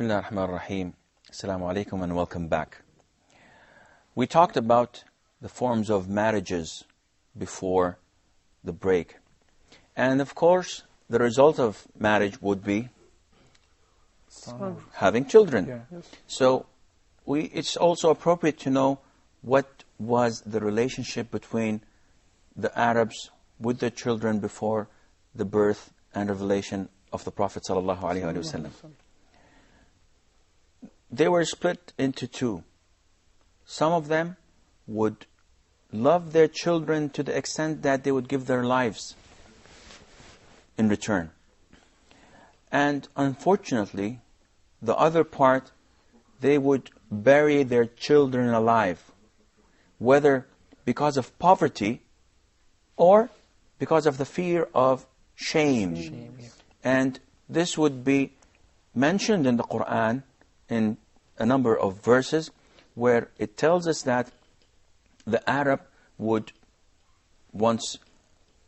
Bismillah ar-Rahman ar-Rahim. Assalamu alaikum and welcome back. We talked about the forms of marriages before the break. And of course, the result of marriage would be having children. Yeah, yes. So it's also appropriate to know what was the relationship between the Arabs with their children before the birth and revelation of the Prophet ﷺ. They were split into two. Some of them would love their children to the extent that they would give their lives in return. And unfortunately, the other part, they would bury their children alive, whether because of poverty or because of the fear of shame. Yeah. And this would be mentioned in the Quran in a number of verses where it tells us that the Arab would, once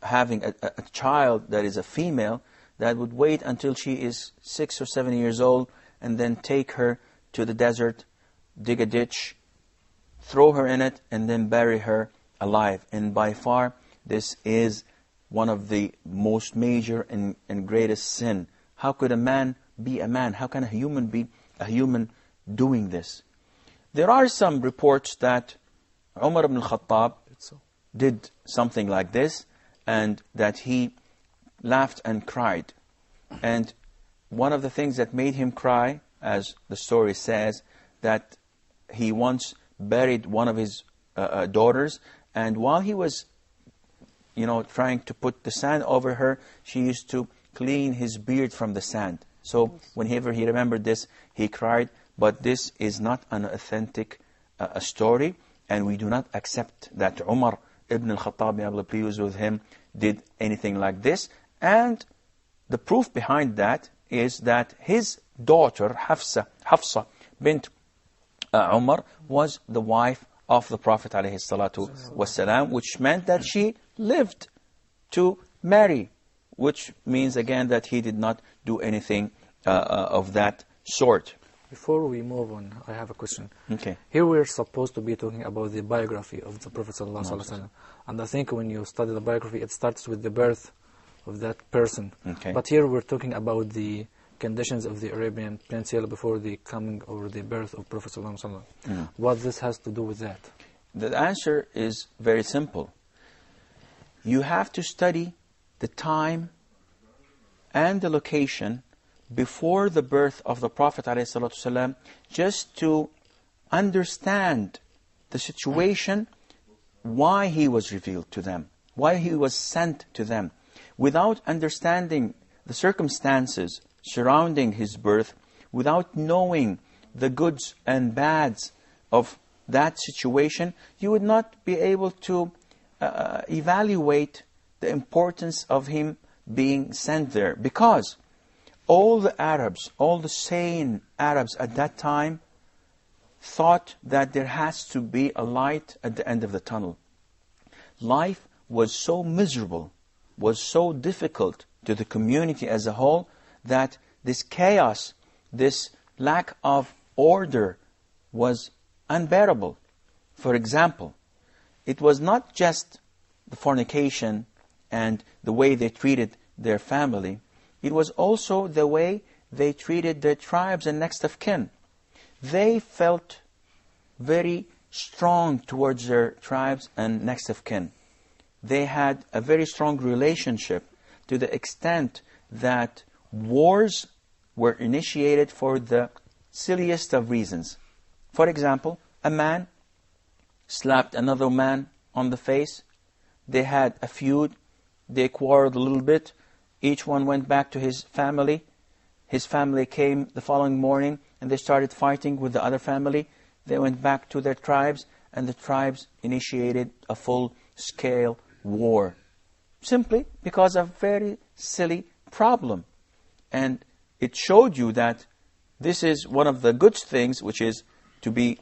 having a child that is a female, that would wait until she is 6 or 7 years old and then take her to the desert, dig a ditch, throw her in it, and then bury her alive. And by far, this is one of the most major and greatest sin. How could a man be a man? How can a human be a human doing this? There are some reports that Umar ibn al-Khattab did something like this, and that he laughed and cried. And one of the things that made him cry, as the story says, that he once buried one of his daughters, and while he was trying to put the sand over her, she used to clean his beard from the sand. So whenever he remembered this, he cried. But this is not an authentic story, and we do not accept that Umar ibn al-Khattab, may Allah be pleased with him, did anything like this. And the proof behind that is that his daughter, Hafsa bint Umar, was the wife of the Prophet ﷺ, which meant that she lived to marry, which means again that he did not do anything of that sort. Before we move on, I have a question. Okay. Here we're supposed to be talking about the biography of the Prophet ﷺ. And I think when you study the biography, it starts with the birth of that person. Okay. But here we're talking about the conditions of the Arabian Peninsula before the coming or the birth of Prophet ﷺ. What this has to do with that? The answer is very simple. You have to study the time and the location before the birth of the Prophet ﷺ, just to understand the situation, why he was revealed to them, why he was sent to them. Without understanding the circumstances surrounding his birth, without knowing the goods and bads of that situation, you would not be able to evaluate the importance of him being sent there. Because all the Arabs, all the sane Arabs at that time, thought that there has to be a light at the end of the tunnel. Life was so miserable, was so difficult to the community as a whole, that this chaos, this lack of order was unbearable. For example, it was not just the fornication and the way they treated their family. It was also the way they treated their tribes and next of kin. They felt very strong towards their tribes and next of kin. They had a very strong relationship to the extent that wars were initiated for the silliest of reasons. For example, a man slapped another man on the face. They had a feud. They quarreled a little bit. Each one went back to his family. His family came the following morning and they started fighting with the other family. They went back to their tribes and the tribes initiated a full-scale war. Simply because of a very silly problem. And it showed you that this is one of the good things, which is to be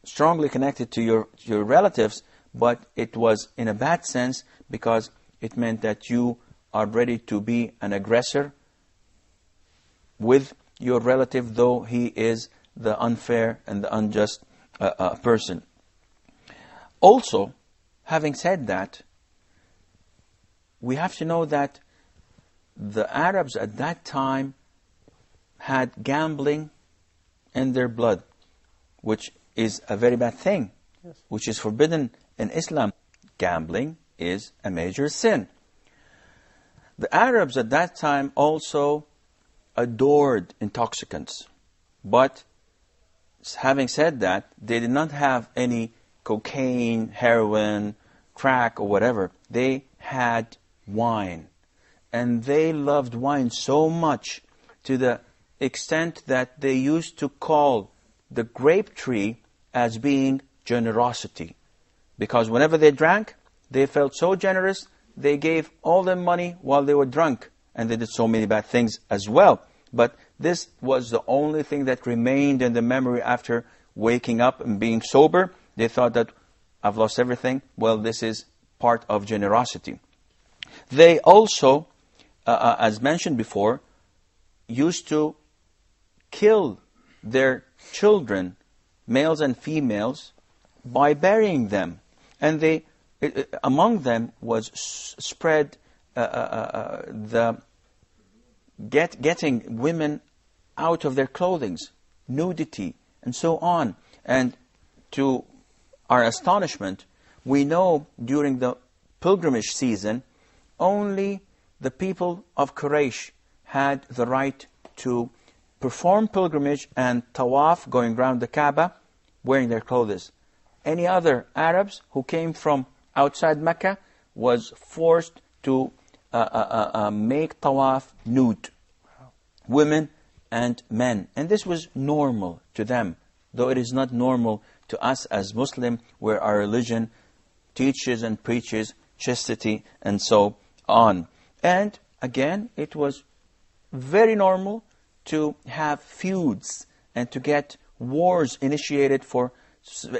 strongly connected to your relatives, but it was in a bad sense because it meant that you are ready to be an aggressor with your relative, though he is the unfair and the unjust person. Also, having said that, we have to know that the Arabs at that time had gambling in their blood, which is a very bad thing, which is forbidden in Islam. Gambling is a major sin. The Arabs at that time also adored intoxicants. But having said that, they did not have any cocaine, heroin, crack, or whatever. They had wine. And they loved wine so much to the extent that they used to call the grape tree as being generosity. Because whenever they drank, they felt so generous, they gave all their money while they were drunk. And they did so many bad things as well. But this was the only thing that remained in the memory after waking up and being sober. They thought that, I've lost everything. Well, this is part of generosity. They also, as mentioned before, used to kill their children, males and females, by burying them. And they, among them was spread getting women out of their clothing, nudity, and so on. And to our astonishment, we know during the pilgrimage season, only the people of Quraysh had the right to perform pilgrimage and tawaf, going around the Kaaba, wearing their clothes. Any other Arabs who came from outside Mecca was forced to make tawaf nude, women and men. And this was normal to them, though it is not normal to us as Muslim, where our religion teaches and preaches chastity and so on. And again, it was very normal to have feuds and to get wars initiated for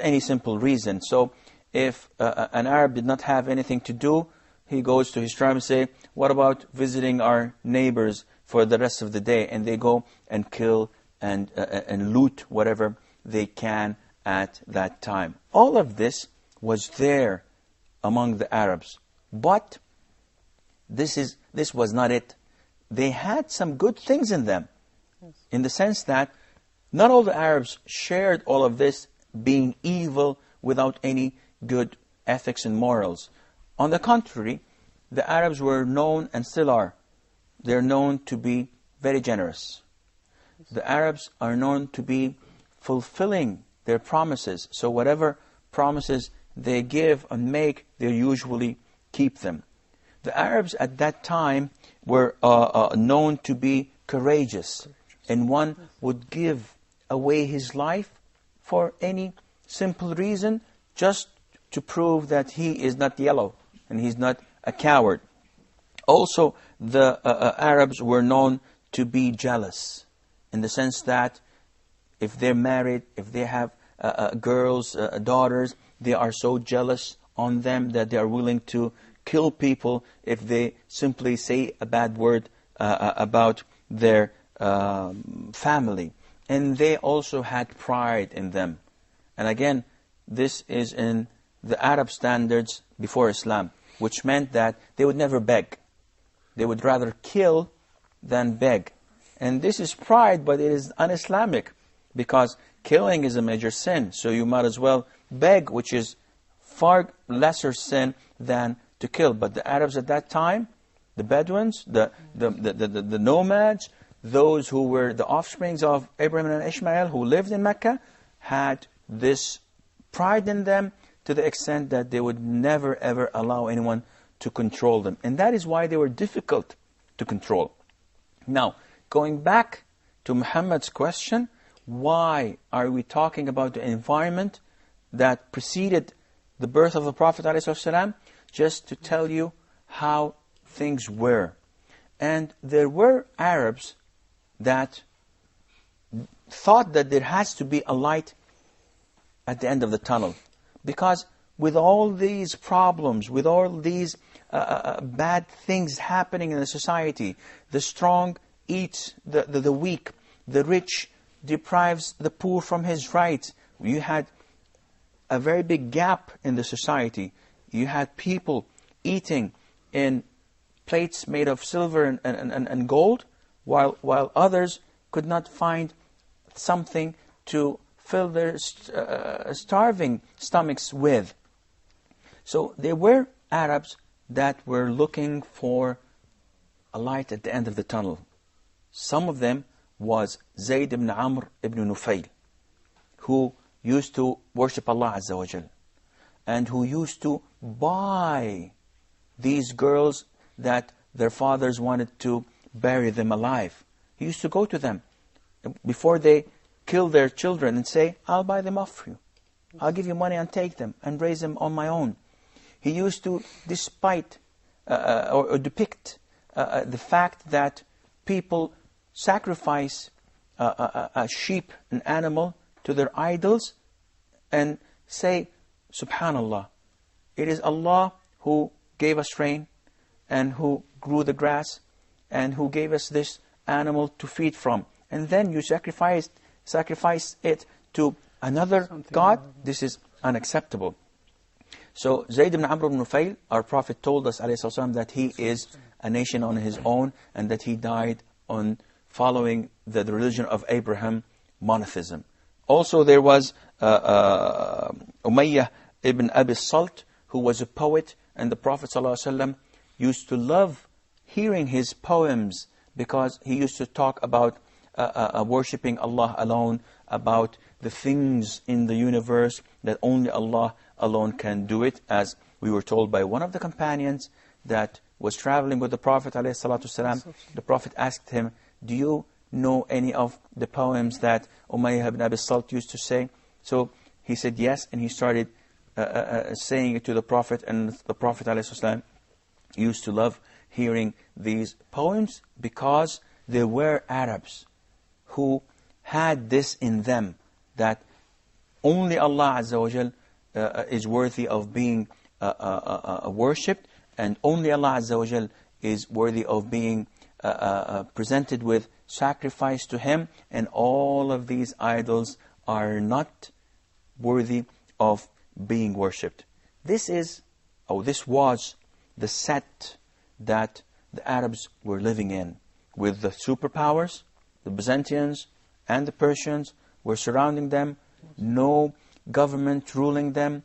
any simple reason. So if an Arab did not have anything to do, he goes to his tribe and say, what about visiting our neighbors for the rest of the day? And they go and kill and loot whatever they can at that time. All of this was there among the Arabs. But this was not it. They had some good things in them, in the sense that not all the Arabs shared all of this being evil without any good ethics and morals. On the contrary, the Arabs were known, and still are, they're known to be very generous. The Arabs are known to be fulfilling their promises. So whatever promises they give and make, they usually keep them. The Arabs at that time were known to be courageous. And one would give away his life for any simple reason, just to prove that he is not yellow and he's not a coward. Also, the Arabs were known to be jealous, in the sense that if they're married, if they have girls, daughters, they are so jealous on them that they are willing to kill people if they simply say a bad word about their family. And they also had pride in them. And again, this is in the Arab standards before Islam, which meant that they would never beg. They would rather kill than beg. And this is pride, but it is un-Islamic, because killing is a major sin. So you might as well beg, which is far lesser sin than to kill. But the Arabs at that time, the Bedouins, the nomads, those who were the offsprings of Abraham and Ishmael, who lived in Mecca, had this pride in them to the extent that they would never ever allow anyone to control them. And that is why they were difficult to control. Now, going back to Muhammad's question, why are we talking about the environment that preceded the birth of the Prophet ﷺ? Just to tell you how things were. And there were Arabs that thought that there has to be a light at the end of the tunnel. Because with all these problems, with all these bad things happening in the society, the strong eat the weak, the rich deprives the poor from his rights. You had a very big gap in the society. You had people eating in plates made of silver and gold, while others could not find something to fill their starving stomachs with. So there were Arabs that were looking for a light at the end of the tunnel. Some of them was Zayd ibn Amr ibn Nufayl, who used to worship Allah Azza wa Jal, and who used to buy these girls that their fathers wanted to bury them alive. He used to go to them before they kill their children and say, I'll buy them off for you. I'll give you money and take them and raise them on my own. He used to depict the fact that people sacrifice a sheep, an animal, to their idols and say, Subhanallah, it is Allah who gave us rain and who grew the grass and who gave us this animal to feed from. And then you sacrifice it to another God. This is unacceptable. So Zayd ibn Amr ibn Nufayl, our Prophet told us ﷺ, that he is a nation on his own and that he died on following the religion of Abraham, monotheism. Also there was Umayyah ibn Abi Salt, who was a poet, and the Prophet ﷺ used to love hearing his poems because he used to talk about worshipping Allah alone, about the things in the universe that only Allah alone can do it, as we were told by one of the companions that was traveling with the Prophet ﷺ. The Prophet asked him, do you know any of the poems that Umayyah ibn Abi Salt used to say? So he said yes, and he started saying it to the Prophet, and the Prophet ﷺ used to love hearing these poems because there were Arabs who had this in them, that only Allah Azza wa Jal is worthy of being worshipped, and only Allah Azza wa Jal is worthy of being presented with sacrifice to Him, and all of these idols are not worthy of being worshipped. This was the set that the Arabs were living in, with the superpowers. The Byzantines and the Persians were surrounding them, no government ruling them,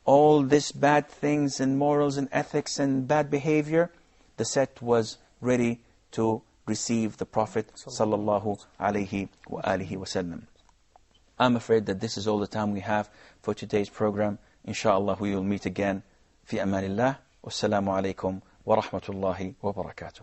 all these bad things and morals and ethics and bad behavior. The set was ready to receive the Prophet sallallahu alaihi wasallam. I'm afraid that this is all the time we have for today's program. Inshallah, we will meet again. Fi amanillah. Wassalamu alaikum wa rahmatullahi wa barakatuh.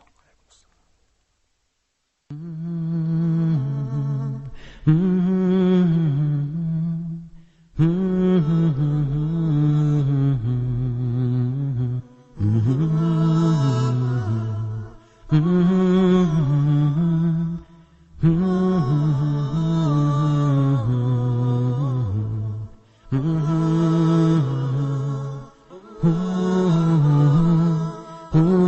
Oh